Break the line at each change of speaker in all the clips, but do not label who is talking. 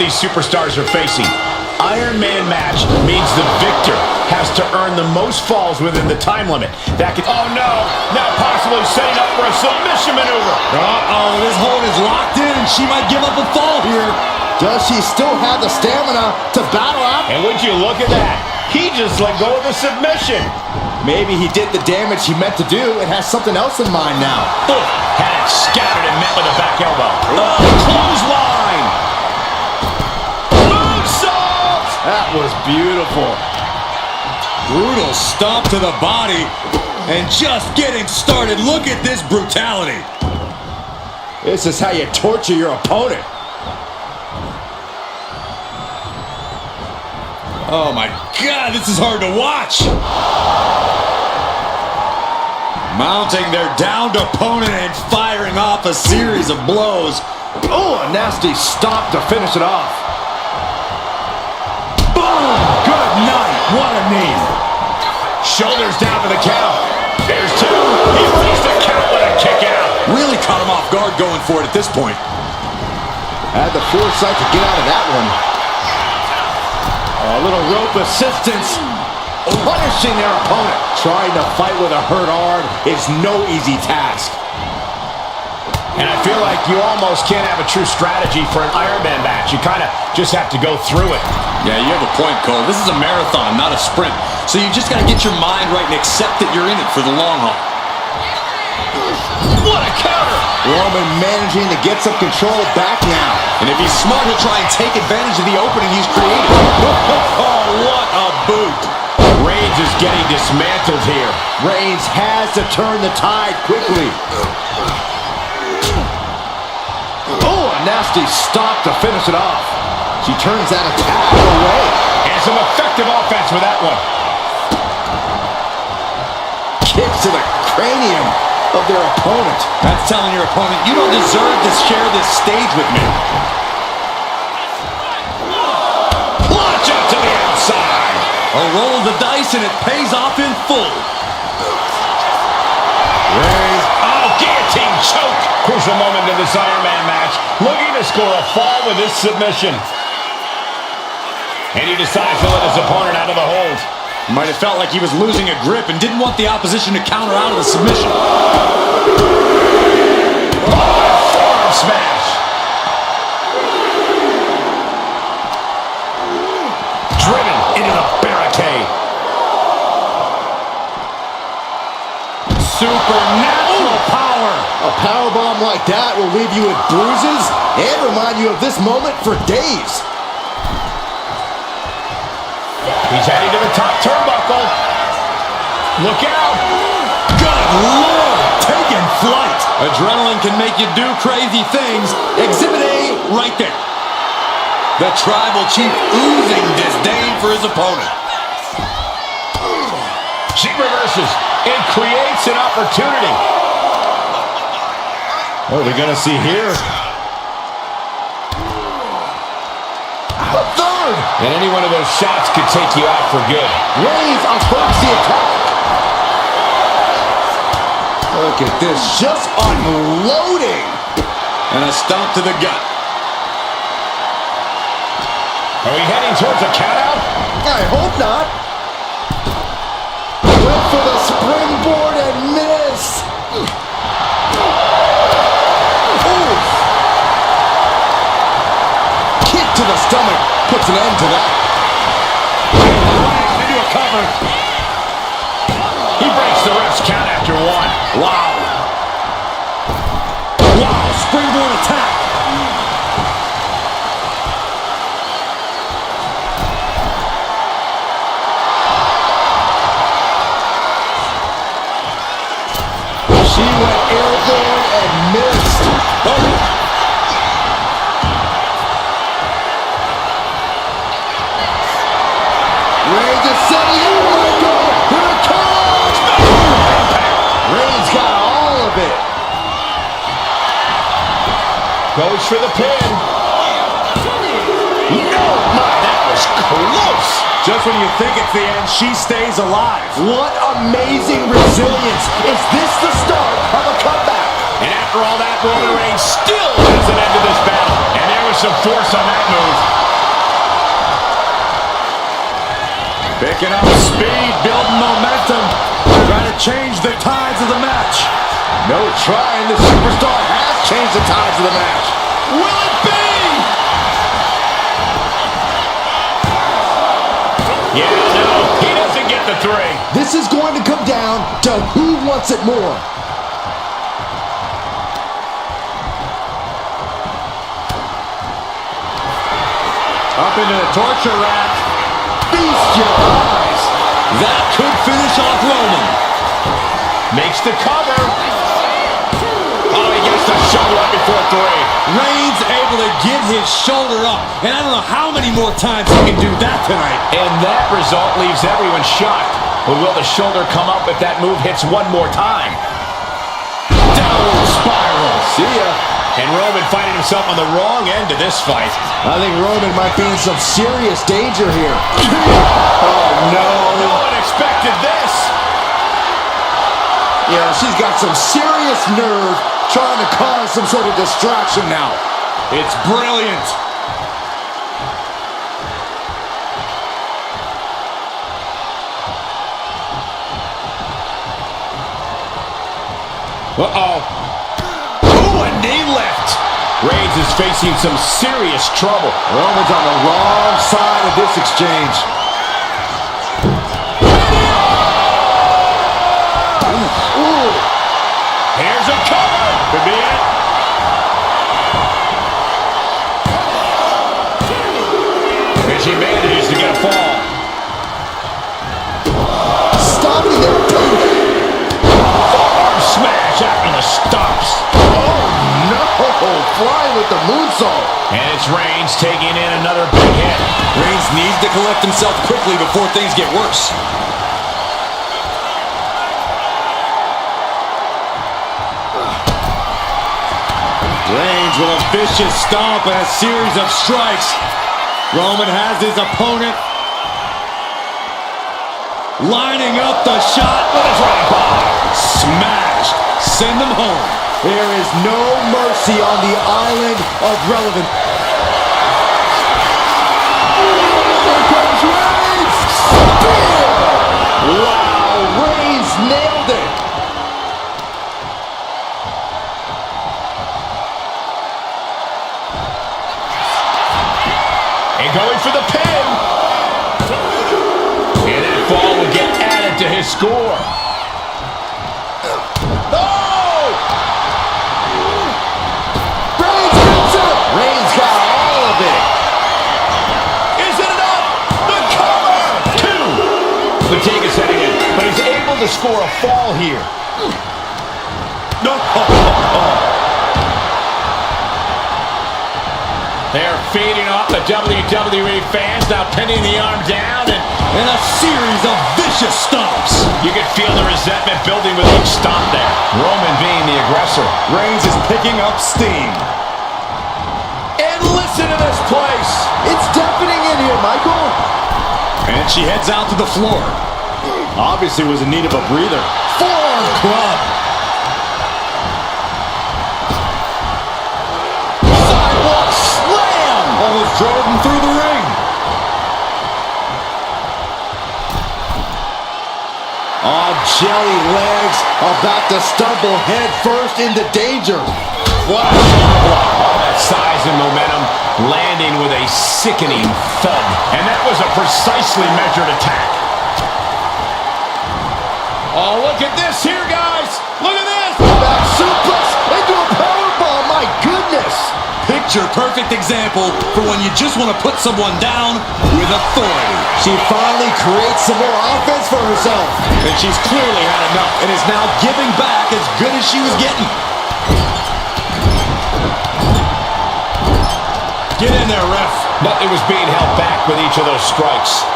these superstars are facing. Iron Man match means the victor has to earn the most falls within the time limit. That could... Oh, no. Now possibly setting up for a submission maneuver.
Uh-oh, this hold is locked in, and she might give up a fall here.
Does she still have the stamina to battle out?
And would you look at that? He just let go of the submission.
Maybe he did the damage he meant to do and has something else in mind now.
Had it scattered and met with a back elbow. Clothesline. Moonsault.
That was beautiful.
Brutal stomp to the body. And just getting started. Look at this brutality.
This is how you torture your opponent.
Oh my God, this is hard to watch. Mounting their downed opponent and firing off a series of blows.
Oh, a nasty stomp to finish it off. Boom! Good night. What a knee.
Shoulders down to the count. There's two. He breaks the count with a kick out.
Really caught him off guard going for it at this point.
Had the foresight to get out of that one. A little rope assistance. Punishing their opponent. Trying to fight with a hurt arm is no easy task.
And I feel like you almost can't have a true strategy for an Iron Man match. You kind of just have to go through it.
Yeah, you have a point, Cole. This is a marathon, not a sprint. So you just got to get your mind right and accept that you're in it for the long haul.
What a counter!
Roman managing to get some control back now.
And if he's smart, he'll try and take advantage of the opening he's created.
Oh, what a boot! Reigns is getting dismantled here.
Reigns has to turn the tide quickly. Oh, a nasty stop to finish it off. She turns that attack away.
And some effective offense with that one.
Kicks to the cranium of their opponent.
That's telling your opponent, you don't deserve to share this stage with me.
Launch up to the outside.
A roll of the dice, and it pays off in full.
Reigns. Oh, guillotine choke. Crucial moment in this Iron Man match. Looking to score a fall with this submission. And he decides to let his opponent out of the hold.
Might have felt like he was losing a grip and didn't want the opposition to counter out of the submission.
Forearm smash. Driven into the barricade.
Supernatural power.
A powerbomb like that will leave you with bruises and remind you of this moment for days.
He's heading to the top turnbuckle. Look out.
Good Lord, taking flight. Adrenaline can make you do crazy things. Exhibit A right there. The tribal chief oozing disdain for his opponent.
She reverses and creates an opportunity. What are we going to see here? A third! And any one of those shots could take you out for good.
Reigns averts the attack. Look at this, just unloading.
And a stomp to the gut.
Are we heading towards a countout?
I hope not. Went for the springboard and miss. Kick to the stomach puts an end to that.
Into a cover.
He breaks the ref's count after one.
Wow. Wow, springboard attack.
She went airborne and missed. Reigns is setting up. Here it comes. Reigns got all of it.
Goes for the pin. No, my, that was close.
Just when you think it's the end, she stays alive.
What amazing resilience. Is this the start of a comeback?
And after all that, Roman Reigns still has an end to this battle. And there was some force on that move.
Picking up speed, building momentum. Trying to change the tides of the match.
No trying. The superstar has changed the tides of the match.
Will it be?
Yeah, no, he doesn't get the 3.
This is going to come down to who wants it more.
Up into the torture rack. Feast your eyes. That could finish off Roman.
Makes the cover. Oh, he gets the shoulder up before 3.
Reigns able to get his shoulder up. And I don't know how many more times he can do that tonight.
And that result leaves everyone shocked. But will the shoulder come up if that move hits one more time?
Downward spiral.
See ya.
And Roman finding himself on the wrong end of this fight.
I think Roman might be in some serious danger here.
Oh, no.
No one expected this.
Yeah, she's got some serious nerve trying to cause some sort of distraction now.
It's brilliant.
Uh-oh. Ooh, a knee lift. Reigns is facing some serious trouble.
Roman's on the wrong side of this exchange.
Ooh. Here's a cover. Could be it. And she manages to get a fall.
Stopping their opponent.
Forearm smash after the stops.
Oh, no. Flying with the moonsault.
And it's Reigns taking in another big hit.
Reigns needs to collect himself quickly before things get worse. Reigns with a vicious stomp and a series of strikes. Roman has his opponent lining up the shot.
With his right by.
Smashed. Send him home.
There is no mercy on the island of relevance. Here comes Reigns! Spear! Wow, Reigns nailed it!
And going for the pin. And that fall will get added to his score.
Reigns got all of it.
Is it enough? The cover! 2. Latiga's heading in, but he's able to score a fall here. No. They're feeding off the WWE fans, now pinning the arm down
And a series of vicious stomps.
you can feel the resentment building with each stomp there. Roman being the aggressor.
Reigns is picking up steam.
And listen to this place.
It's deafening in here, Michael.
And she heads out to the floor. Obviously was in need of a breather. Forearm club. Sidewalk slam. Almost drove him through the ring.
Oh, jelly legs about to stumble head first into danger.
What a shot block. All that size and momentum landing with a sickening thud. And that was a precisely measured attack. Oh, look at this here, guys. Look at this.
Back suplex into a powerbomb. My goodness.
Picture perfect example for when you just want to put someone down with authority.
She finally creates some more offense for herself.
And she's clearly had enough and is now giving back as good as she was getting. Get in there, ref.
But it was being held back with each of those strikes.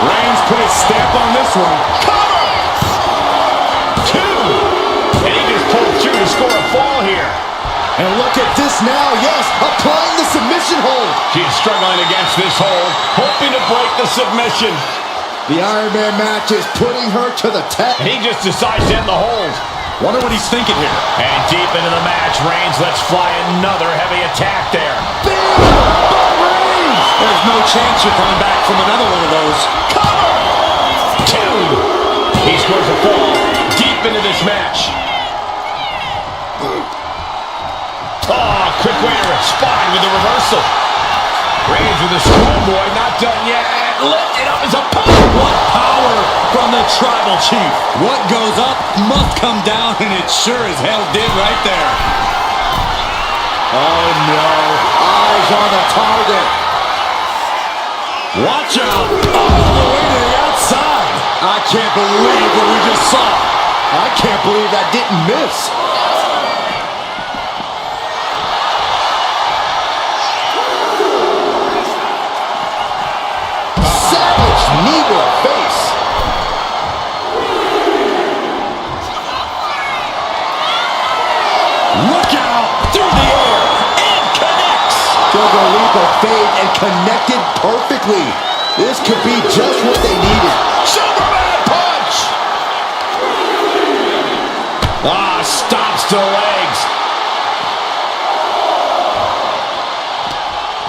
Reigns put his stamp on this one.
Cover! 2. And he just pulled through to score a fall here.
And look at this now. Yes, applying the submission hold.
She's struggling against this hold, hoping to break the submission.
The Iron Man match is putting her to the test.
And he just decides to end the hold.
Wonder what he's thinking here.
And deep into the match, Reigns lets fly another heavy attack there.
There's no chance you're coming back from another one of those.
Cover! 2. He scores a fall deep into this match. Oh, quick way to respond with the reversal. Reigns with a schoolboy, not done yet. Lifted up as a power.
What power from the Tribal Chief. What goes up must come down, and it sure as hell did right there.
Oh, no. Eyes on the target.
Watch out. All the way to the outside. I can't believe what we just saw.
I can't believe that didn't miss. Savage knee to the face.
Look out. Through the air. And connects.
Took a leap of faith and connected perfectly. This could be just what they needed.
Superman punch! Stops to the legs.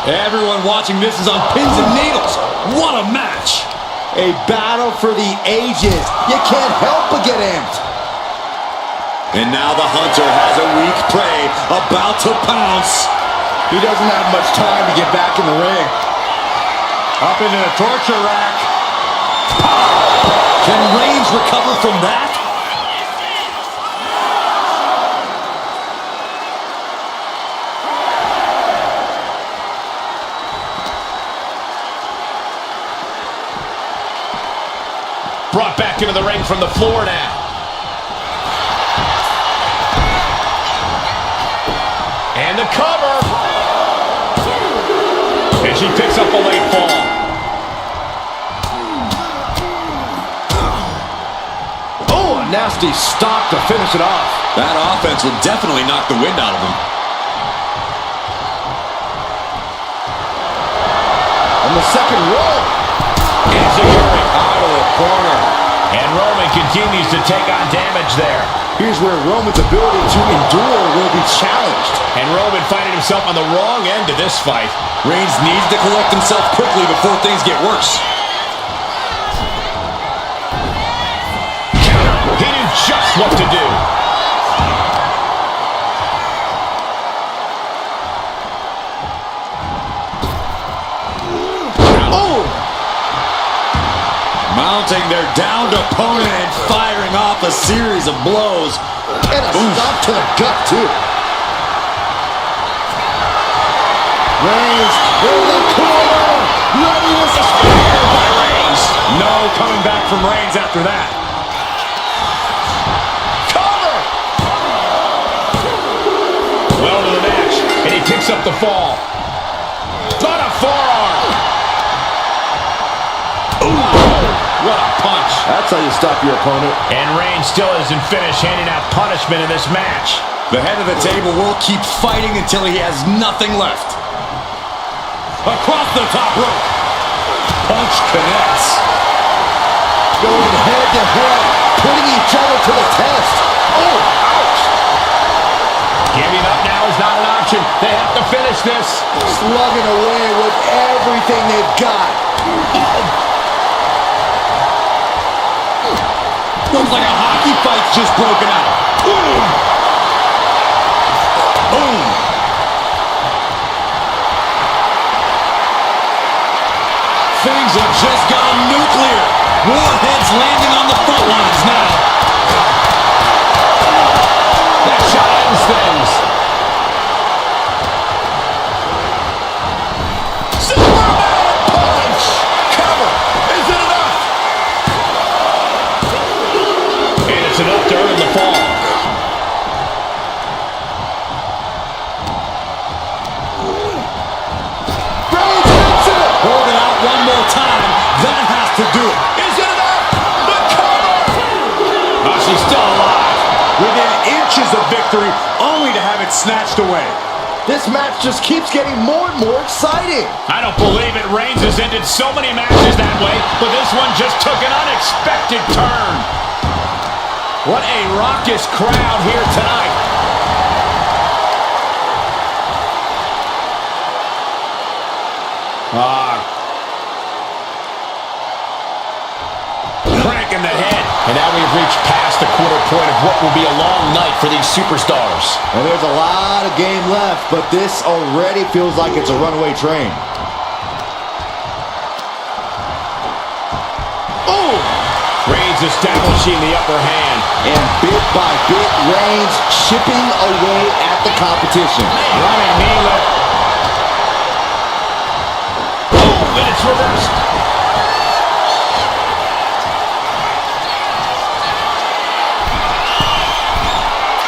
Everyone watching this is on pins and needles. What a match.
A battle for the ages. You can't help but get amped.
And now the Hunter has a weak prey about to pounce.
He doesn't have much time to get back in the ring.
Up into the torture rack. Can Reigns recover from that?
Brought back into the ring from the floor now. And the cover. And she picks up a late fall.
Oh, a nasty stop to finish it off.
That offense will definitely knock the wind out of him.
On the second roll.
Enziguri
Out of the corner.
And Roman continues to take on damage there.
Here's where Roman's ability to endure will be challenged.
And Roman finding himself on the wrong end of this fight.
Reigns needs to collect himself quickly before things get worse.
He knew just what to do.
Mounting their downed opponent and firing off a series of blows.
And a stop to the gut, too. Reigns in the corner. Ready to spear by Reigns.
No coming back from Reigns after that.
Cover! Well to the match, and he picks up the fall. But a forearm! What a punch.
That's how you stop your opponent.
And Reigns still isn't finished handing out punishment in this match.
The head of the table will keep fighting until he has nothing left. Across the top rope. Punch connects.
Going head to head, putting each other to the test. Oh, ouch.
Giving up now is not an option. They have to finish this.
Slugging away with everything they've got.
Looks like a hockey fight's just broken out. Boom! Boom! Things have just gone nuclear. Warheads landing on the front lines now.
That shot ends things. Superman punch! Cover! Is it enough? And it's enough to earn the fall.
Reigns hits it.
Hold it out one more time. That has to do it.
Is it enough? The cover! Oh, she's still alive.
Within inches of victory, only to have it snatched away.
This match just keeps getting more and more exciting.
I don't believe it. Reigns has ended so many matches that way, but this one just took an unexpected turn. What a raucous crowd here tonight. Cranking the head. And now we've reached past the quarter point of what will be a long night for these superstars.
And there's a lot of game left, but this already feels like it's a runaway train.
Oh! Reigns establishing the upper hand.
And bit by bit, Reigns chipping away at the competition.
Running knee lift. Oh, and it's reversed.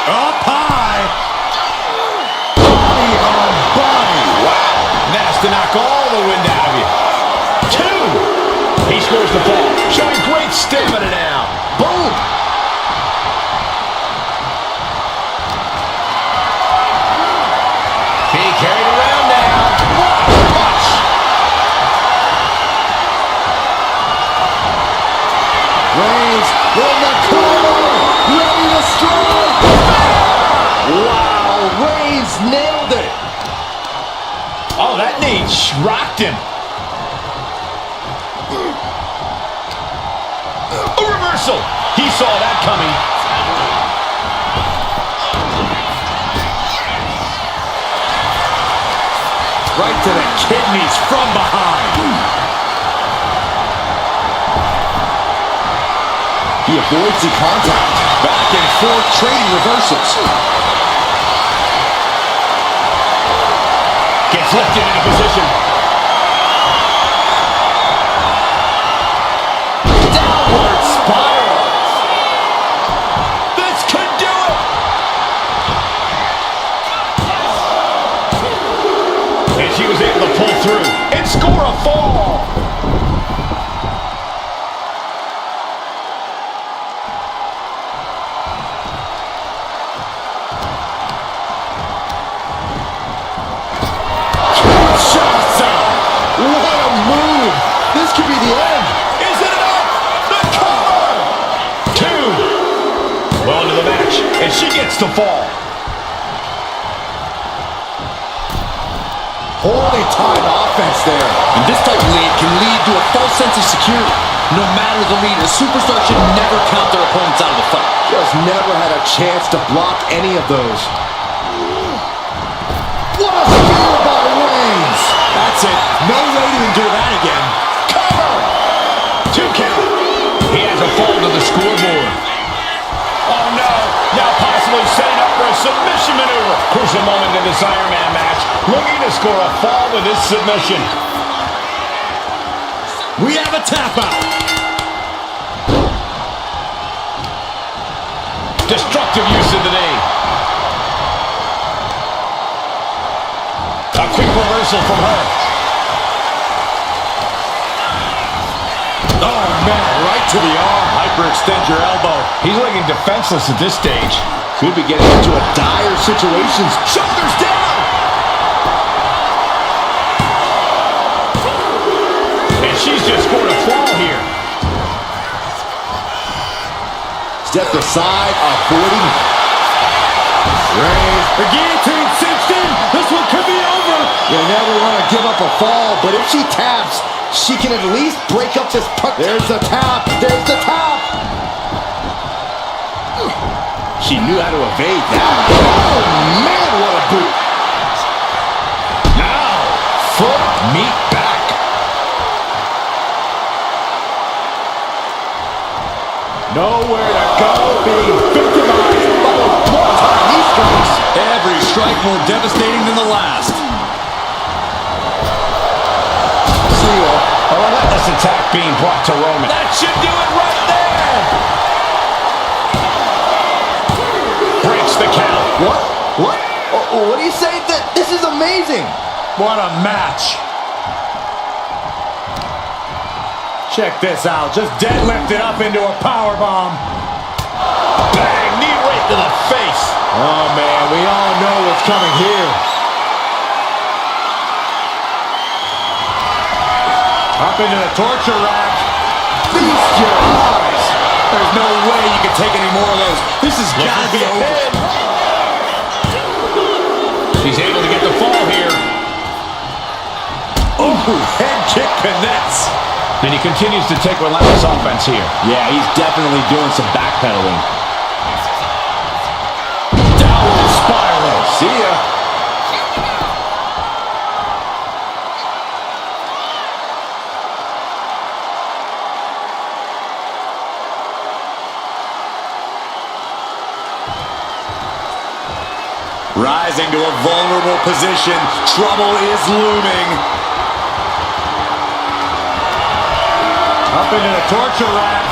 Up high. Body on body.
Wow. That's to knock all the wind out of you. 2. He scores the fall. Showing great stamina now. Boom. Being carried around now. What a punch.
Reigns in the corner, ready to strike. Wow, Reigns nailed it.
Oh, that knee rocked him. A reversal. He saw that coming.
Right to the kidneys from behind.
He avoids the contact.
Back and forth trading reversals.
Gets lifted into position. Downward spiral. This could do it. And she was able to pull through and score a fall.
What a move. This could be the end.
Is it enough? The cover! 2. Well into the match, and she gets the fall.
Holy timed offense there.
And this type of lead can lead to a false sense of security. No matter the lead, a superstar should never count their opponents out of the fight.
Just never had a chance to block any of those. What a spear by Reigns.
That's it. No way to endure that again.
Cover! 2 count. He has a fall to the scoreboard. Oh no! Now possibly setting up for a submission maneuver. Crucial moment in this Iron Man match. Looking to score a fall with this submission.
We have a tap out.
Destructive use of the knee. A quick reversal from her.
Oh, man, right to the arm. Hyperextend your elbow.
He's looking defenseless at this stage.
Could be getting into a dire situation.
Shoulders down! And she's just scored a fall here.
Stepped aside, avoiding.
Reigns, the guillotine cinched in. This one could be over.
You never want to give up a fall, but if she taps, she can at least break up this punch. There's the tap. There's the tap. She knew how to evade that. Oh, man, what a boot.
Now, foot meet back.
Nowhere to go, being victimized by those one-time knee strikes.
Every strike more devastating than the last.
A relentless attack being brought to Roman. That should do it right there. Breaks the count.
What? What? What do you say? This is amazing.
What a match. Check this out. Just deadlifted up into a powerbomb.
Bang, knee right to the face.
Oh, man, we all know what's coming here.
Up into the torture rack.
Feast your eyes.
There's no way you can take any more of those. This has got to be over.
She's able to get the fall here.
Ooh, head kick connects.
And he continues to take relentless offense here.
Yeah, he's definitely doing some backpedaling.
Downward spiral.
See ya.
Rising to a vulnerable position. Trouble is looming. Up into the torture rack.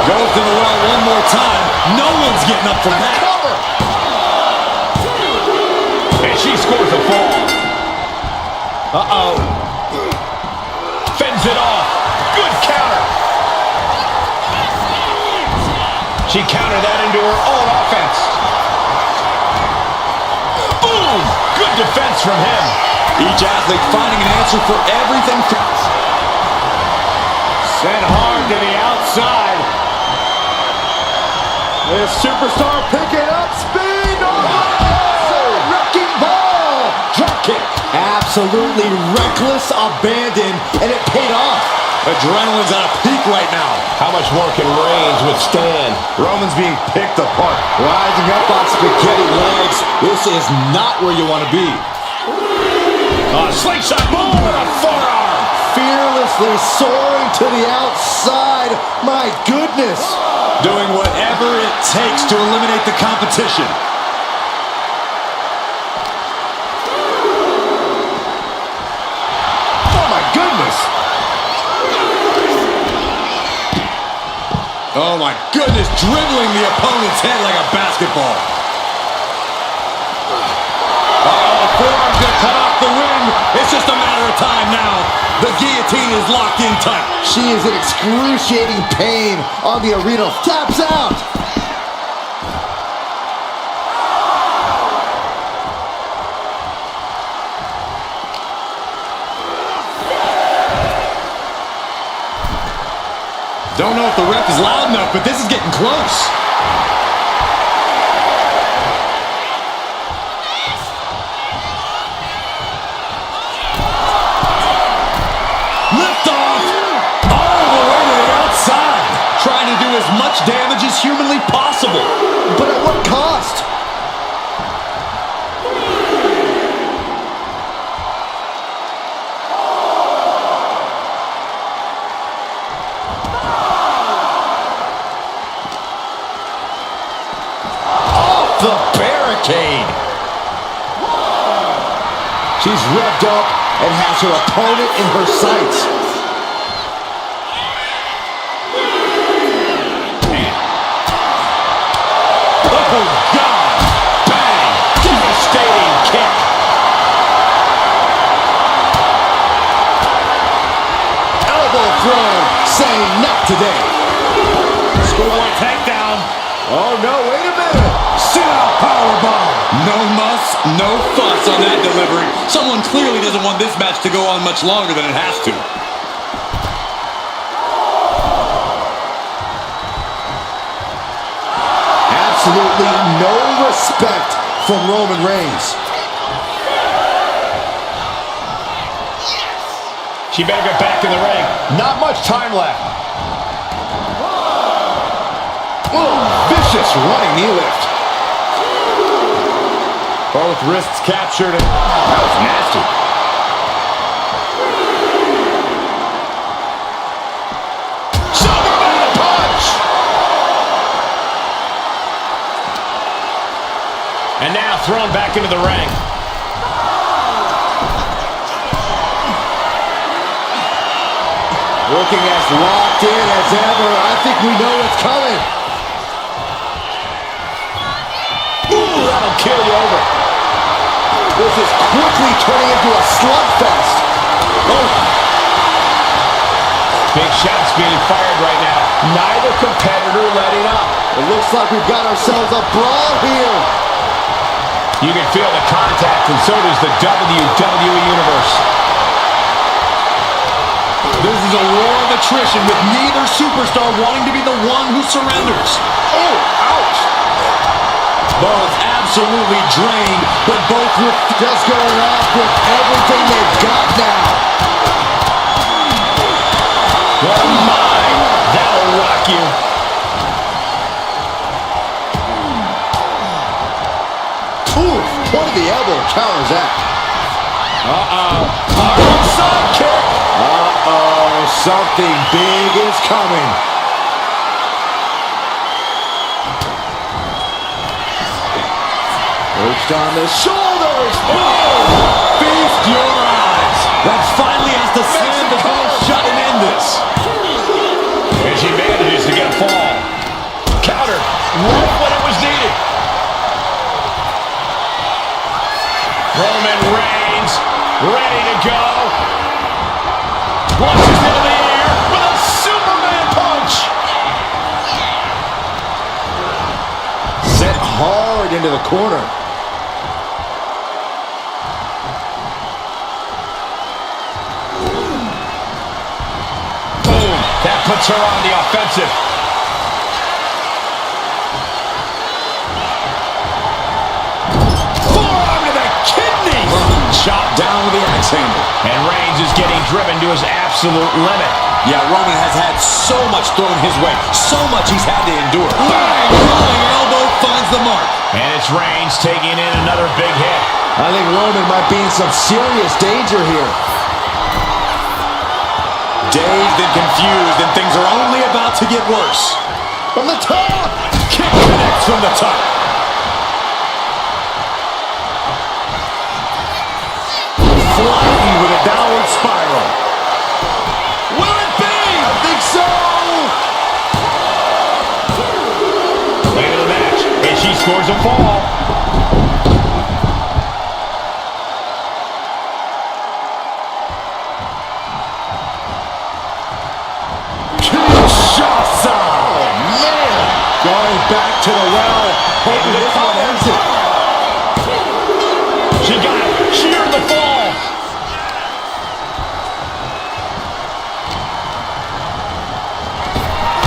Goes to the well one more time. No one's getting up from that.
And she scores a fall. Uh-oh. Fends it off. Good counter. She countered that into her own offense. Boom! Good defense from him.
Each athlete finding an answer for everything.
Sent hard to the outside. This superstar picking up speed. Oh! Wrecking ball. Drop kick. Absolutely reckless abandon, and it paid off.
Adrenaline's at a peak right now.
How much more can Reigns withstand?
Roman's being picked apart. Rising up on spaghetti legs. This is not where you want to be.
Slingshot boom and a forearm.
Fearlessly soaring to the outside. My goodness.
Doing whatever it takes to eliminate the competition.
Oh my goodness.
Oh my goodness, dribbling the opponent's head like a basketball. Forearm's gonna cut off the ring. It's just a matter of time now. The guillotine is locked in tight.
She is in excruciating pain on the arena. Taps out.
Don't know if the ref is loud enough, but this is getting close. Lift off! All the way to the outside! Trying to do as much damage as humanly possible.
But at what cost?
The barricade.
She's revved up and has her opponent in her sights.
Oh, God. Bang.
Devastating kick.
Elbow throw, saying not today.
Schoolboy takedown.
Oh no, wait a minute.
Sit-out powerbomb. No muss, no fuss on that delivery. Someone clearly doesn't want this match to go on much longer than it has to.
Absolutely no respect from Roman Reigns.
She better get back in the ring. Not much time left.
Vicious running knee lift.
Both wrists captured. That was nasty. Superman punch! And now thrown back into the ring.
Looking as locked in as ever. I think we know what's coming.
Ooh, that'll kill you over.
This is quickly turning into a slugfest. Oh.
Big shots being fired right now. Neither competitor letting up.
It looks like we've got ourselves a brawl here.
You can feel the contact, and so does the WWE Universe.
This is a war of attrition with neither superstar wanting to be the one who surrenders.
Oh, ouch.
Both absolutely drained, but both with
Just going off with everything they've got now.
Oh my, that'll rock you.
Ooh, point of the elbow counters that.
Side kick.
Something big is coming. Perched on the shoulders.
Feast your eyes. That finally has to slam the door shut and end this.
And she manages to get a fall. Counter right when it was needed. Roman Reigns ready to go. Launches into the air with a Superman punch.
Set hard into the corner.
Boom. That puts her on the offensive. Forearm to the kidney.
Shot down with the axe handle.
And Reigns is getting driven to his absolute limit.
Yeah, Roman has had so much thrown his way. So much he's had to endure. Bang! Rolling elbow finds the mark.
And it's Reigns taking in another big hit.
I think Roman might be in some serious danger here.
Dazed and confused, and things are only about to get worse.
From the top.
Kick connects from the top.
Flying with a downward spiral.
Will it be?
I think so.
Later in the match, and she scores a fall.
Kinshasa. Oh, man. Going back to the well. Hoping this one ends it.
She got it. She earned the fall.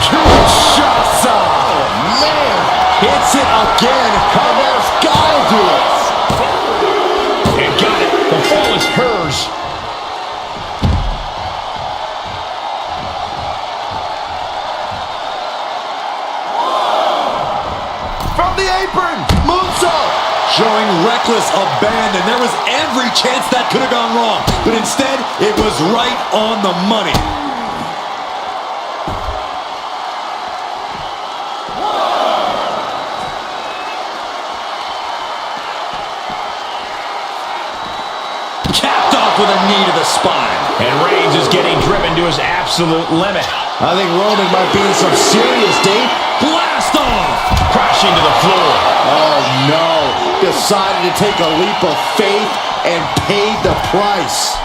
Kinshasa. Oh, man. Hits it again. Carmel's gotta do it.
And got it. The fall is hers.
From the apron. Moonsault.
Showing reckless abandon. There was every chance that could have gone wrong. But instead, it was right on the money. Capped off with a knee to the spine.
And Reigns is getting driven to his absolute limit.
I think Roman might be in some serious danger.
Blast off!
Crashing to the floor.
Oh, no. Decided to take a leap of faith and paid the price.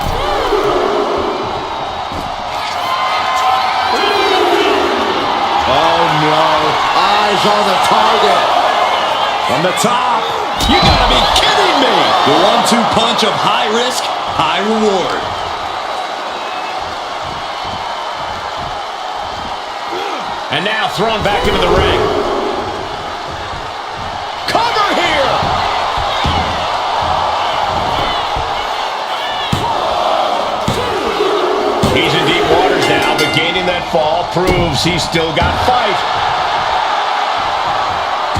Oh, no. Eyes on the target.
From the top. You gotta be kidding me! The 1-2 punch of high risk, high reward.
And now thrown back into the ring. Cover here! He's in deep waters now, but gaining that fall proves he's still got fight.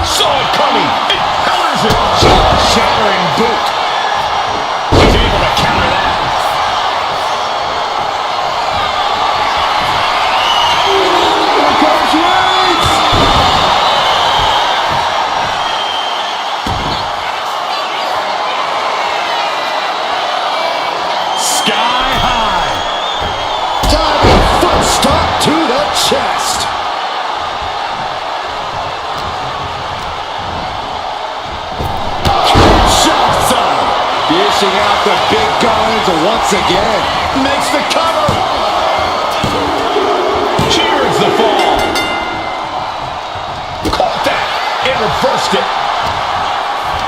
Saw it coming. It counters it. Shattering boot. He's able to counter that.
Here comes Reigns.
Sky high.
Diving foot stop to the chest. Kinshasa. Dishing out the big guns once again.
Makes the cover. Cheers the fall. Caught that. It reversed it.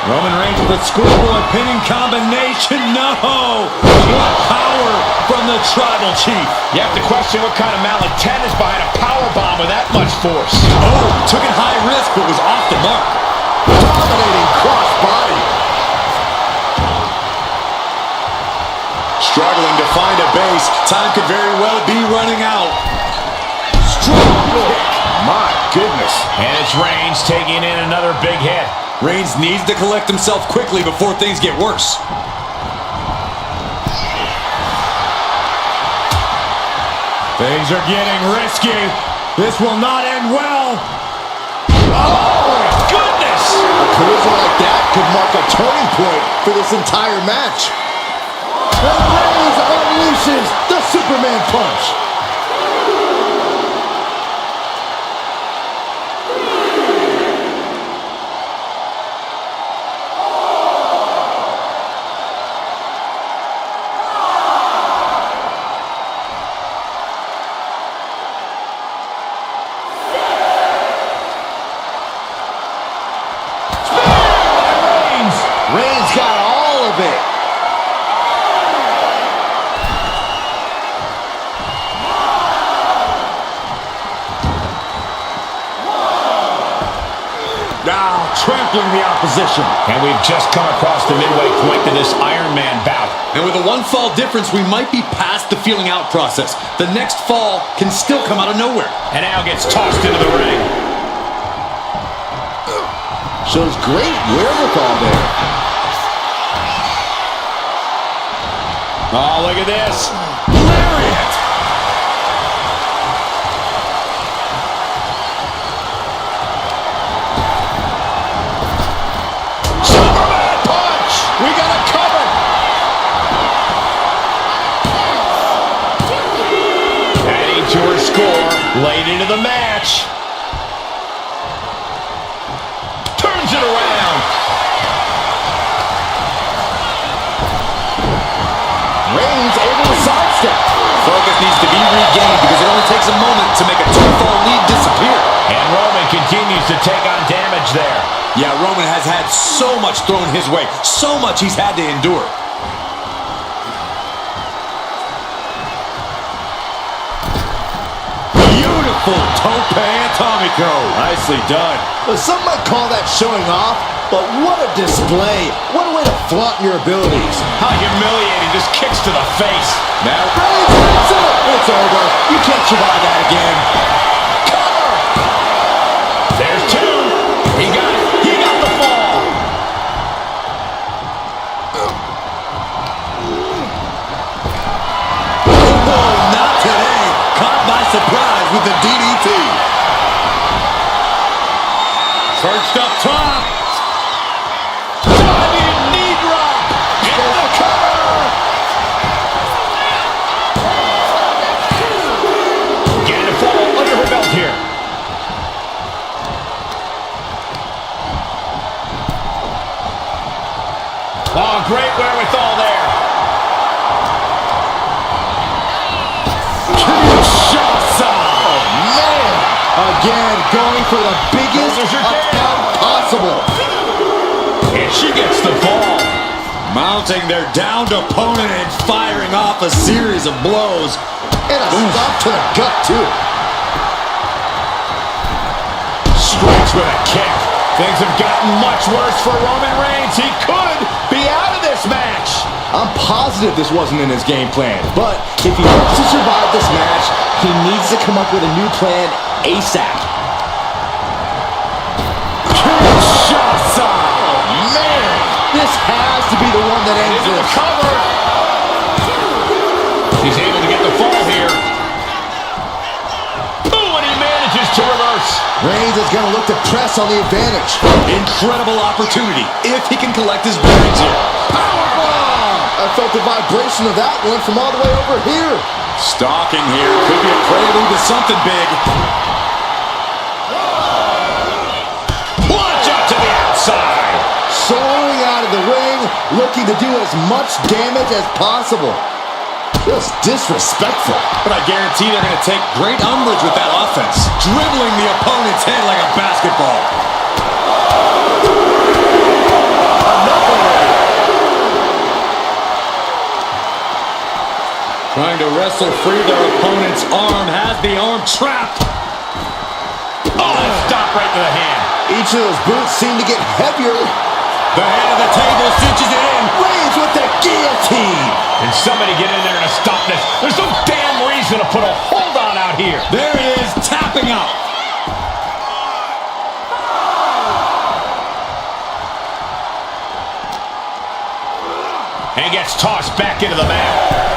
Roman Reigns with a schoolboy pinning combination. No! What power from the Tribal Chief.
You have to question what kind of malintent is behind a powerbomb with that much force.
Oh, took it high risk, but was off the mark.
Dominating crossbody.
Struggling to find a base. Time could very well be running out. Strong kick.
My goodness.
And it's Reigns taking in another big hit.
Reigns needs to collect himself quickly before things get worse. Things are getting risky. This will not end well.
Oh, my goodness!
A collision like that could mark a turning point for this entire match. And Reigns unleashes the Superman punch. Reigns got all of it.
Now trampling the opposition.
And we've just come across the midway point to this Iron Man bout.
And with a one-fall difference, we might be past the feeling out process. The next fall can still come out of nowhere.
And now gets tossed into the ring.
Shows great wherewithal there.
Oh, look at this.
Lariat!
Superman punch! We got it covered. Adding to her score late into the match. Turns it around.
Reigns able to sidestep.
Focus needs to be regained because it only takes a moment to make a two-fall lead disappear.
And Roman continues to take on damage there.
Yeah, Roman has had so much thrown his way, so much he's had to endure. Beautiful tope atomico. Nicely done.
Some might call that showing off, but what a display. What a way to flaunt your abilities.
How humiliating, just kicks to the face.
Now,
Reigns hits it. It's over. You can't survive that again.
Cover! There's two. He got it. He got the fall.
oh, not today. Caught by surprise with the DDT. Perched up top.
Diving knee drop. Into the cover. Getting a fall under her belt here. Oh, great wherewithal there.
Kinshasa.
Man, again, going for the biggest
Shoulders are down.
account possible.
And she gets the ball.
Mounting their downed opponent and firing off a series of blows.
And a stop to the gut, too.
Strikes with a kick. Things have gotten much worse for Roman Reigns. He could be out of this match.
I'm positive this wasn't in his game plan, but if he wants to survive this match, he needs to come up with a new plan ASAP.
Kinshasa.
Man, this has to be the one that ends
Into the
this.
cover. He's able to get the fall here. Ooh, and he manages to reverse.
Reigns is going to look to press on the advantage.
Incredible opportunity if he can collect his bearings here.
Powerbomb! I felt the vibration of that one from all the way over here.
Stalking here could be a prelude to something big.
Launch up to the outside.
Soaring out of the ring, looking to do as much damage as possible. Just disrespectful.
But I guarantee they're going to take great umbrage with that offense. Dribbling the opponent's head like a basketball. trying to wrestle free their opponent's arm, has the arm trapped.
Oh, stop right to the hand.
Each of those boots seem to get heavier.
The head of the table cinches it in.
Reigns with the guillotine.
And somebody get in there to stop this. There's no damn reason to put a hold on out here.
There it is, tapping out.
And gets tossed back into the mat.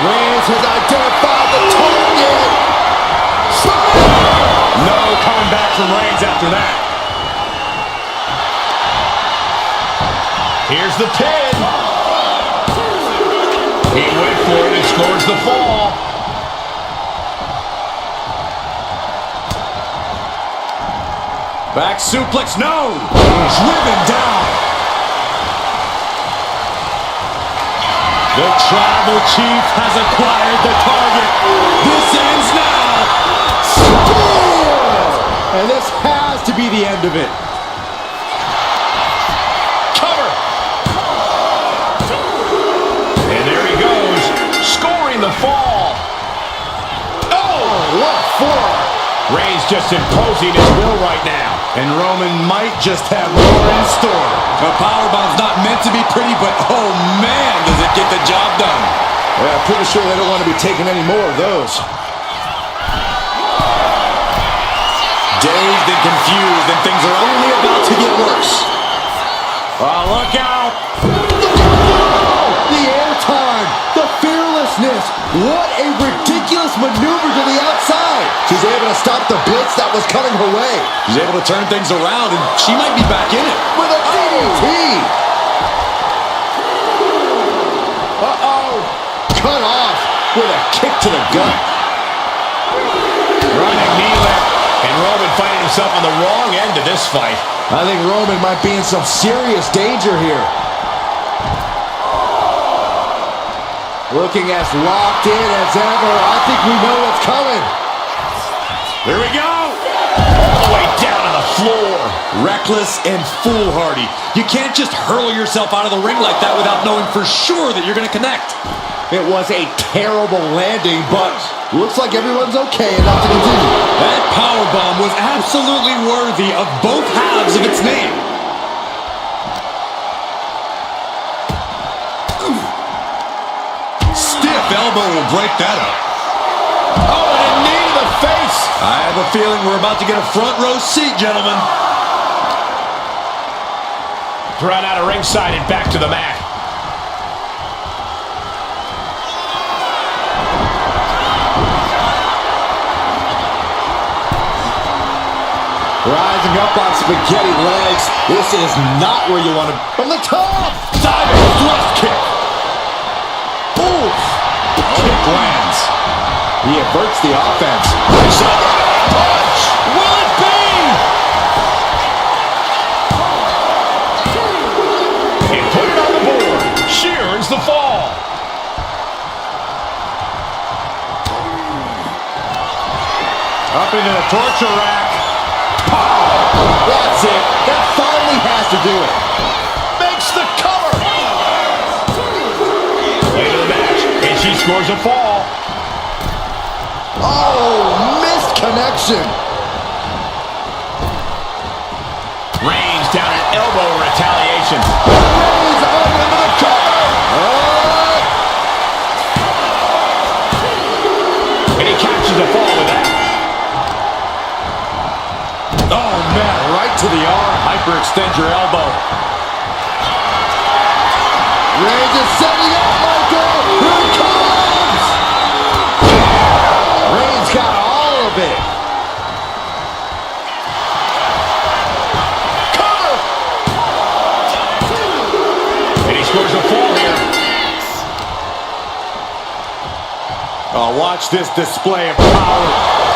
Reigns has identified the target.
No coming back from Reigns after that. Here's the pin. He went for it and scores the fall.
Back suplex, no! Driven down. The Tribal Chief has acquired the target. This ends now.
Spear! And this has to be the end of it.
Cover. And there he goes, scoring the fall.
Oh, what for?
Reigns just imposing his will right now.
And Roman might just have more in store. A powerbomb's not meant to be pretty, but oh man, does it get the job done.
Yeah, I'm pretty sure they don't want to be taking any more of those.
Dazed and confused, and things are only about to get worse.
Oh, look out.
The airtime, the fearlessness. What a ridiculous maneuver to the outside. She's able to stop the blitz that was coming her way.
She's able to turn things around, and she might be back in it.
With a DDT. Uh-oh. Cut off with a kick to the gut.
Running knee lift. And Roman finding himself on the wrong end of this fight.
I think Roman might be in some serious danger here. Looking as locked in as ever. I think we know what's coming.
Here we go. All the way down to the floor.
Reckless and foolhardy. You can't just hurl yourself out of the ring like that without knowing for sure that you're going to connect.
It was a terrible landing, but looks like everyone's okay enough to continue.
That powerbomb was absolutely worthy of both halves of its name. Stiff elbow will break that up.
Oh, and a knee to the face.
I have a feeling we're about to get a front row seat, gentlemen.
Run out of ringside and back to the mat.
Rising up on spaghetti legs. This is not where you want to... From the top!
Diving thrust kick.
Oof!
Kick lands.
He averts the offense.
Punch! Will it be? And put it on the board. She earns the fall. Up into the torture rack.
That's it. That finally has to do it.
Makes the cover. Later the match, and she scores a fall.
Oh, missed connection.
Reigns down an elbow in retaliation.
Reigns over into the cover.
And he catches a fall with that.
Oh, man, right to the arm. Hyperextend your elbow.
Reigns is setting up, Michael. Here it comes. Reigns got all of it.
Cover! And he scores a fall here.
Oh, watch this display of power.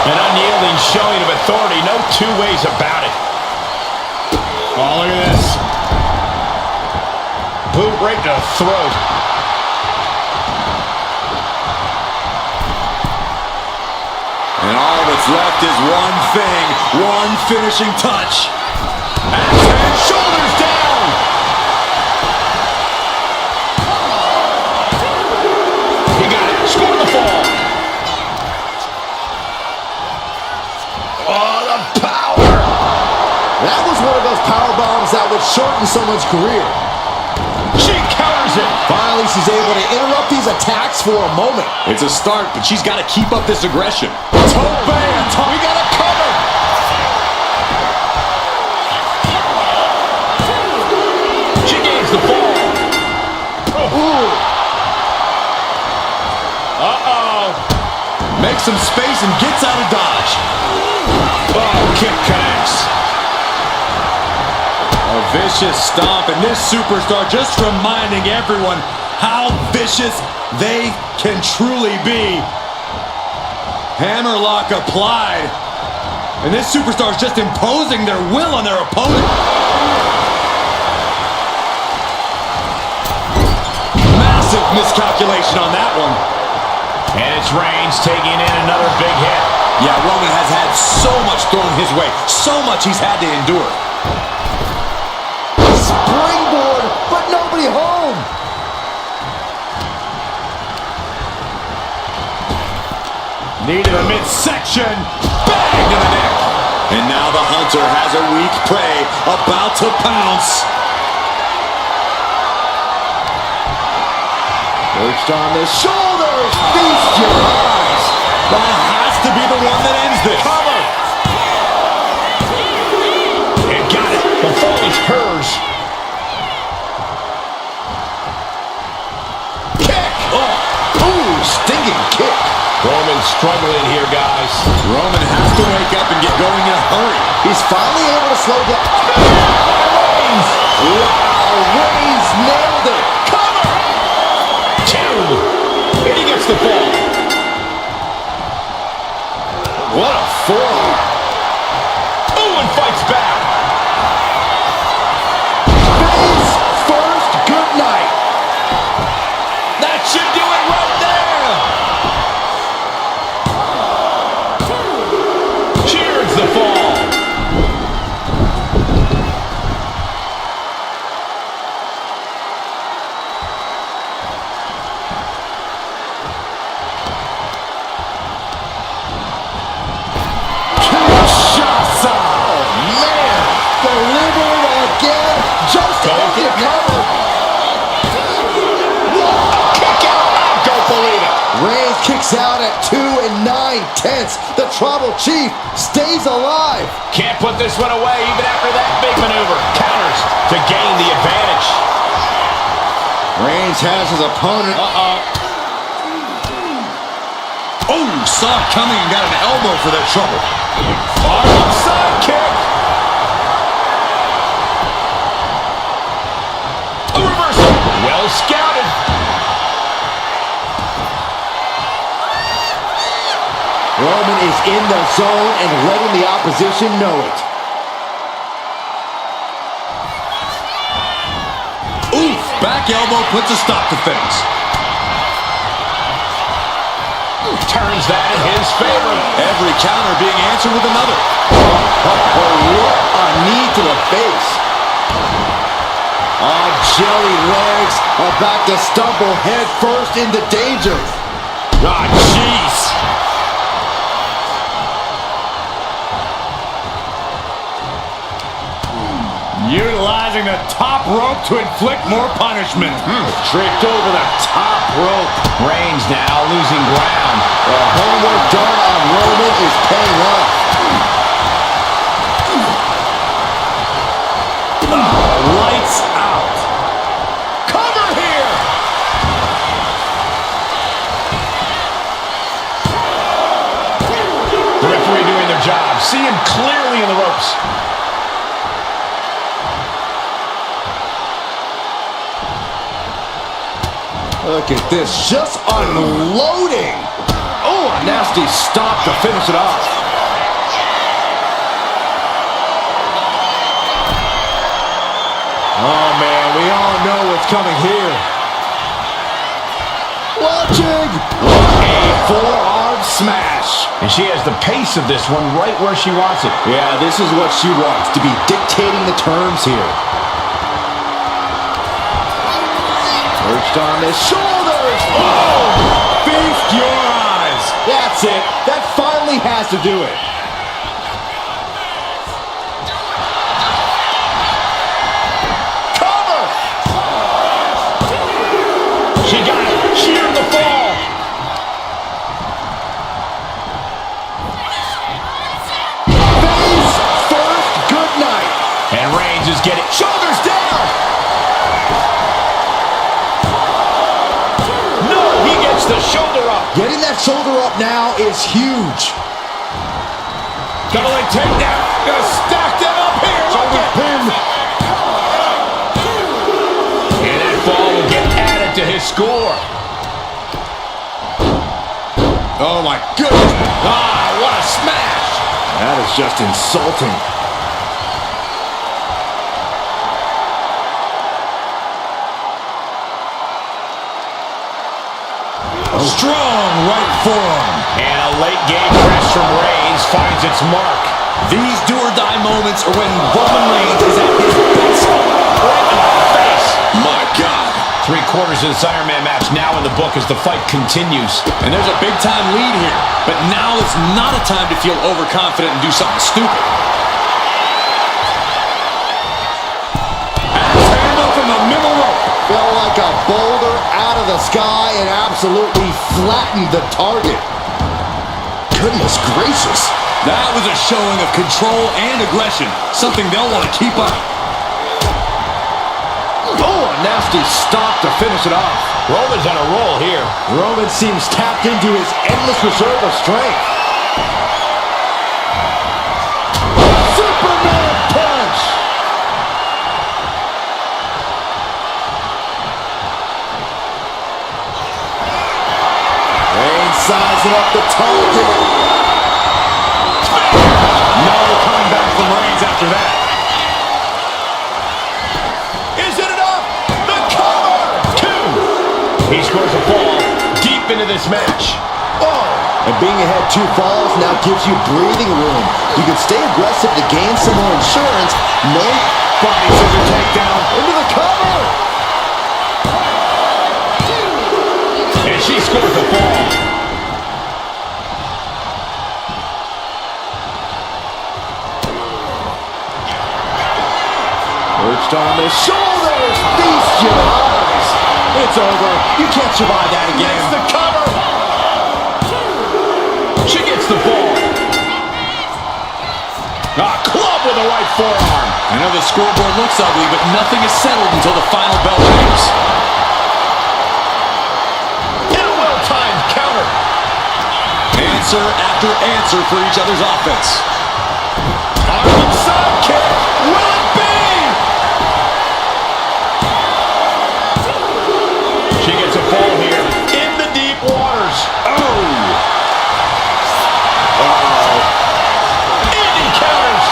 An unyielding showing of authority. No two ways about it. Oh, look at this. Boot right to the throat.
And all that's left is one thing, one finishing touch.
And shoulder.
of power. That was one of those power bombs that would shorten someone's career.
She counters it.
Finally, she's able to interrupt these attacks for a moment.
It's a start, but she's got to keep up this aggression.
Tope, we got to cover.
She gains the ball.
Makes some space and gets out of dodge.
Oh, kick connects.
A vicious stomp, and this superstar just reminding everyone how vicious they can truly be. Hammerlock applied, and this superstar is just imposing their will on their opponent. Massive miscalculation on that one.
And it's Reigns taking in another big hit.
Yeah, Roman has had so much thrown his way, so much he's had to endure.
Springboard, but nobody home.
Knee to the midsection, bang to the neck. And now the Hunter has a weak prey about to pounce.
Perched on the shoulders, feast your eyes.
That has to be the one that ends this.
Cover.
And got it. The fall is hers.
Kick. Oh. Ooh, stinging kick.
Roman struggling here, guys.
Roman has to wake up and get going in a hurry.
He's finally able to slow down.
Reigns.
Wow, Reigns nailed it. Cover.
Two. And he gets the fall.
What a forearm.
Ooh, and fights back.
Face first, good night.
That should do it right there. Cheers the fall.
Kicks out at 2 9/10. The Tribal Chief stays alive.
Can't put this one away even after that big maneuver. Counters to gain the advantage.
Reigns has his opponent.
Oh, saw it coming and got an elbow for that trouble.
Arnold side kick. A reversal. Well scouted.
Roman is in the zone and letting the opposition know it.
Oof! Back elbow puts a stop to things.
Turns that in his favor.
Every counter being answered with another.
What a knee to the face. Oh, jelly legs about to stumble head first into danger.
Ah, jeez. Utilizing the top rope to inflict more punishment.
Tricked over the top rope.
Reigns now losing ground.
The homework done on Roman is paying off.
Lights out.
Cover here. The referee doing their job. See him clearly in the ropes.
Look at this, just unloading. Oh, a nasty stop to finish it off. Oh, man, we all know what's coming here. Watching. A forearm smash.
And she has the pace of this one right where she wants it.
Yeah, this is what she wants, to be dictating the terms here. Perched on his shoulders. Oh! Feast your eyes. That's it. That finally has to do it.
is getting...
Shoulders down.
No, he gets the shoulder up.
Getting that shoulder up now is huge.
Double leg takedown. Gonna stack that up here.
Shoulder pin.
And that fall will get added to his score.
Oh my goodness.
Ah, what a smash.
That is just insulting.
Strong right forearm.
And a late game press from Reigns finds its mark.
These do-or-die moments are when Roman Reigns is at his best.
Right in the face.
My God.
3/4 of this Iron Man match now in the book as the fight continues.
And there's a big-time lead here. But now is not a time to feel overconfident and do something stupid. Axe handle from the middle rope.
Fell like a boulder out of the sky and absolutely flattened the target. Goodness gracious.
That was a showing of control and aggression, something they'll want to keep up.
Oh, a nasty stop to finish it off.
Roman's on a roll here.
Roman seems tapped into his endless reserve of strength. Superman punch! Reigns sizing up the target.
No coming back from Reigns after that.
Is it enough? The cover! 2. He scores a fall deep into this match.
Oh! And being ahead 2 falls now gives you breathing room. You can stay aggressive to gain some more insurance. No body scissor takedown into the cover!
And she scores a fall.
Perched on the shoulders, feast your eyes. It's over. You can't survive that again.
Gets the cover. She gets the ball. Club with the right forearm.
I know the scoreboard looks ugly, but nothing is settled until the final bell rings.
And a well-timed counter.
Answer after answer for each other's offense.
Arm side kick. Will it be? She gets a fall here in the deep waters. Oh! Uh-oh. And he counters.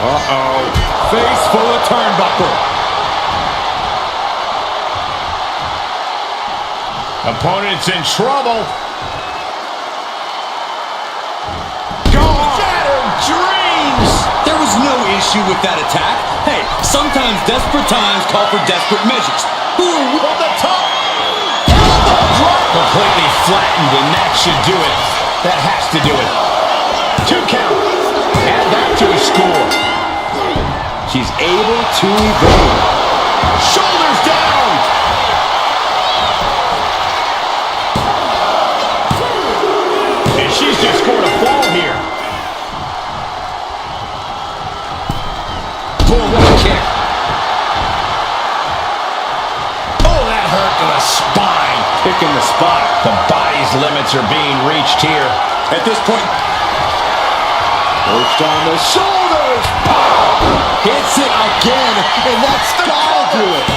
Uh-oh. Face full of turnbuckle.
Opponent's in trouble. Shattered dreams.
There was no issue with that attack. Hey, sometimes desperate times call for desperate measures.
From the top. Elbow drop. Completely flattened, and that should do it. That has to do it. 2 count. Add that to his score.
She's able to evade.
Shoulders down. And she's just scored a fall here. Boom, what a kick. Oh, that hurt to the spine.
Kick in the spot.
The body's limits are being reached here.
At this point,
Perched on the shoulders. Hits it again, and that's gotta do it.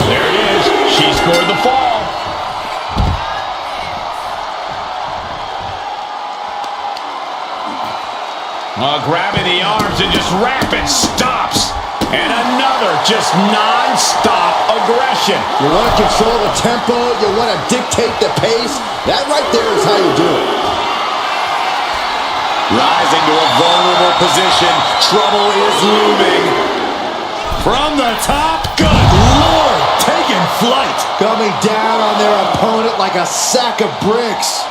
There it is. She scored the fall. Grabbing the arms and just rapid stops. And another just non-stop aggression.
You want to control the tempo. You want to dictate the pace. That right there is how you do it.
rising to a vulnerable position. Trouble is looming. From the top, good Lord, taking flight.
Coming down on their opponent like a sack of bricks.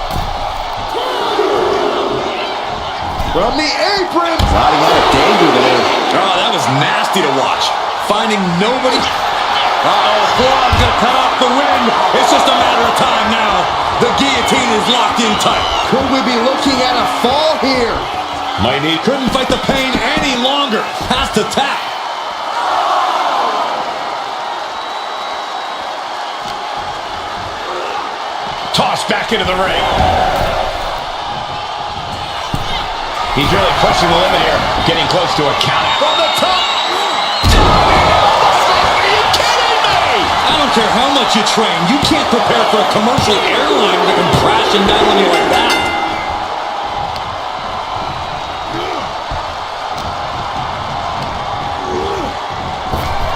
From the apron. Riding out of danger there.
Oh, that was nasty to watch. Finding nobody. Uh-oh, Forearm's gonna cut off the wind. It's just a matter of time now. The guillotine is locked in tight.
Could we be looking at a fall here?
Couldn't fight the pain any longer. Has to tap.
Tossed back into the ring. He's really pushing the limit here. Getting close to a count out.
From the top.
Are you kidding me?
I don't care how much you train. You can't prepare for a commercial airline that can crashing down on you like that.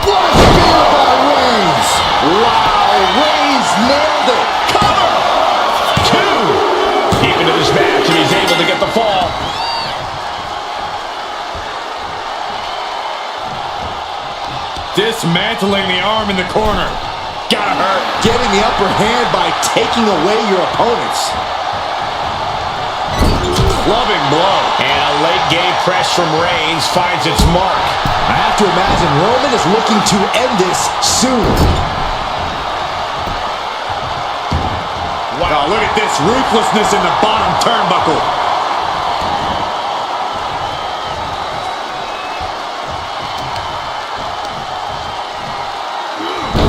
What a spear by Reigns. Wow, Reigns nailed it.
Cover! 2. Deep into this match, and he's able to get the fall.
Dismantling the arm in the corner.
Gotta hurt. Getting the upper hand by taking away your opponents.
Clubbing blow. And a late game press from Reigns finds its mark.
I have to imagine Roman is looking to end this soon.
Wow, look at this ruthlessness in the bottom turnbuckle.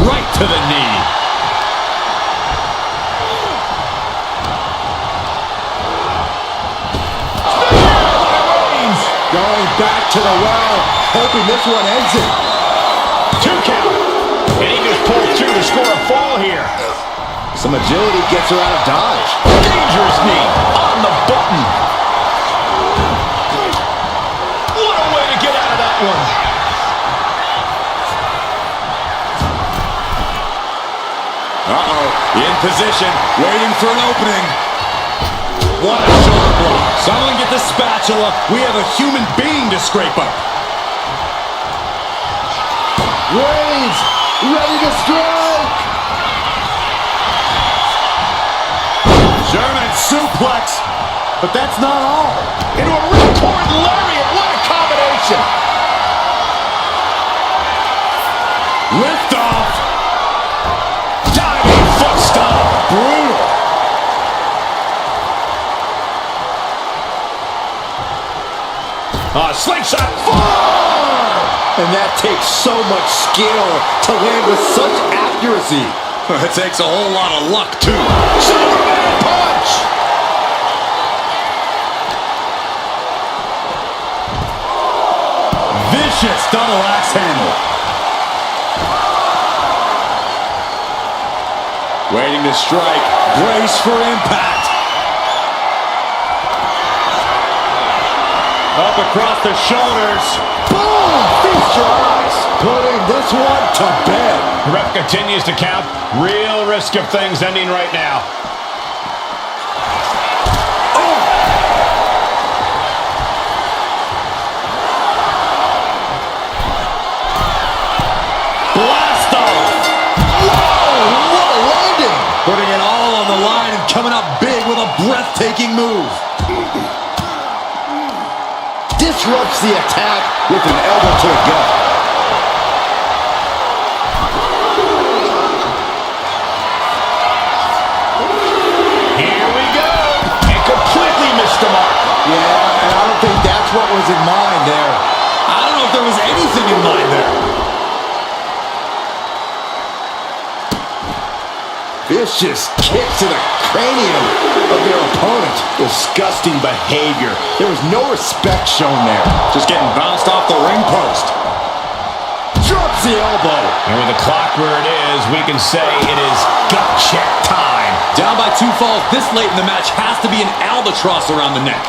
Right to the knee.
Going back to the well, hoping this one ends it.
2 count. And he just pulls through to score a fall here.
Some agility gets her out of dodge.
Dangerous knee on the button. What a way to get out of that one.
In position, waiting for an opening. What a shoulder block. Someone get the spatula. We have a human being to scrape up.
Reigns, ready to strike.
German suplex. But that's not all.
Into a ripcord lariat. What a combination.
Lift off.
Diving foot stomp.
Brutal.
Slingshot.
And that takes so much skill to land with such accuracy.
It takes a whole lot of luck, too.
Superman punch.
Vicious double axe handle. Waiting to strike. Brace for impact. Up across the shoulders.
Boom! Feast your eyes. Putting this one to bed.
The ref continues to count. Real risk of things ending right now.
Blast off.
Whoa! What a landing!
Putting it all on the line and coming up big with a breathtaking move.
Disrupts the attack with an elbow to the gut.
Here we go. And completely missed the mark.
Yeah, and I don't think that's what was in mind there.
I don't know if there was anything in mind there.
Vicious kick to the cranium of their opponent. Disgusting behavior. There was no respect shown there.
Just getting bounced off the ring post.
Drops the elbow.
And with the clock where it is, we can say it is gut check time.
Down by 2 falls this late in the match has to be an albatross around the neck.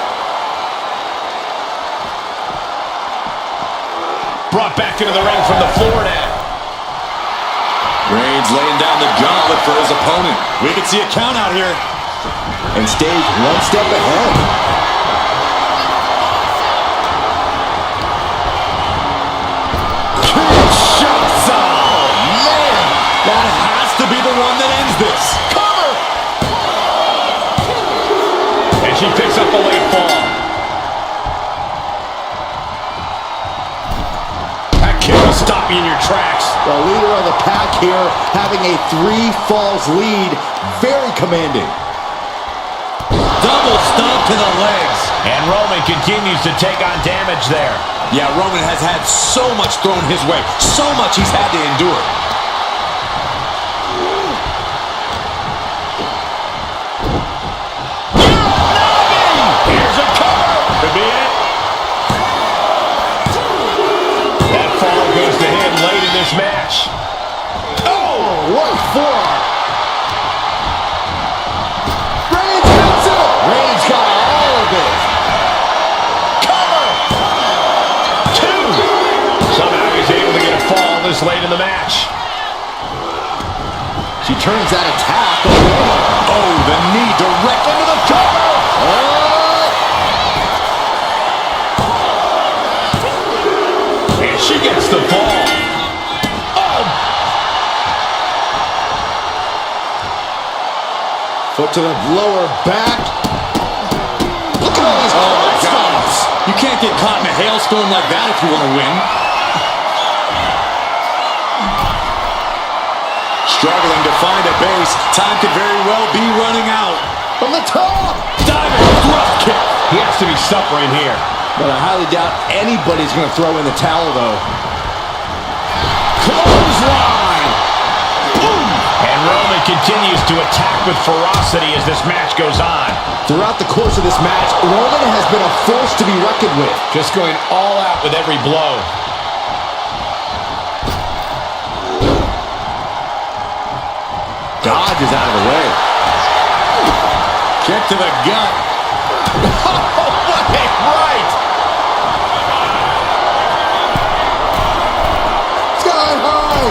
Brought back into the ring from the floor now.
Reigns laying down the gauntlet for his opponent. We could see a count out here.
And stays one step ahead.
Kinshasa! Man, that has to be the one that ends this.
Cover!
And she picks up a late fall. That kick will stop you in your tracks.
The leader of the pack here having a 3 falls lead. Very commanding.
double stomp to the legs.
And Roman continues to take on damage there.
Yeah, Roman has had so much thrown his way. So much he's had to endure.
Here's a cover. Could be it. That fall goes to him late in this match.
Oh, what for? Reigns gets it. Reigns got all of it.
Cover. Two. Somehow he's able to get a fall this late in the match.
She turns that attack away.
Oh, the knee direct into the cover.
And she gets the fall. Oh.
Foot to the lower back. Look at all these stomps.
You can't get caught in a hailstorm like that if you want to win. Struggling to find a base. Time could very well be running out.
From the top.
Diving thrust kick.
He has to be suffering here.
But I highly doubt anybody's going to throw in the towel, though.
Clothesline. Boom. And Roman continues to attack with ferocity as this match goes on.
Throughout the course of this match, Roman has been a force to be reckoned with.
Just going all out with every blow.
Dodge is out of the way.
Kick to the gut.
Right.
Sky high.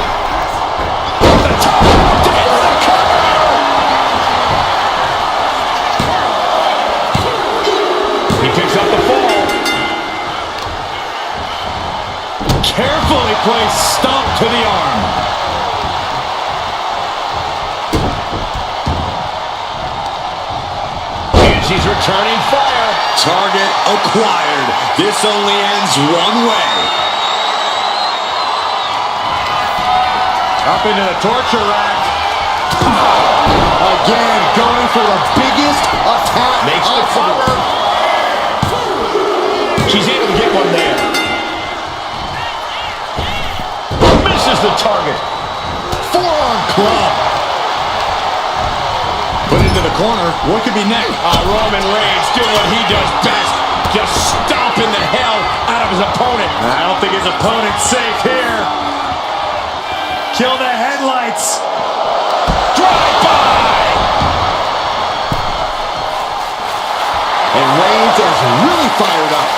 The top. It's the cover. He picks up the fall.
Carefully placed stomp to the arm.
She's returning fire.
Target acquired. This only ends one way. Up into the torture rack.
Again, going for the biggest attack
Makes the
possible.
cover. She's able to get one there. Misses the target.
Forearm club.
Put into the corner. What could be next?
Roman Reigns doing what he does best. Just stomping the hell out of his opponent.
I don't think his opponent's safe here. Kill the headlights.
Drive-by.
And Reigns is really fired up.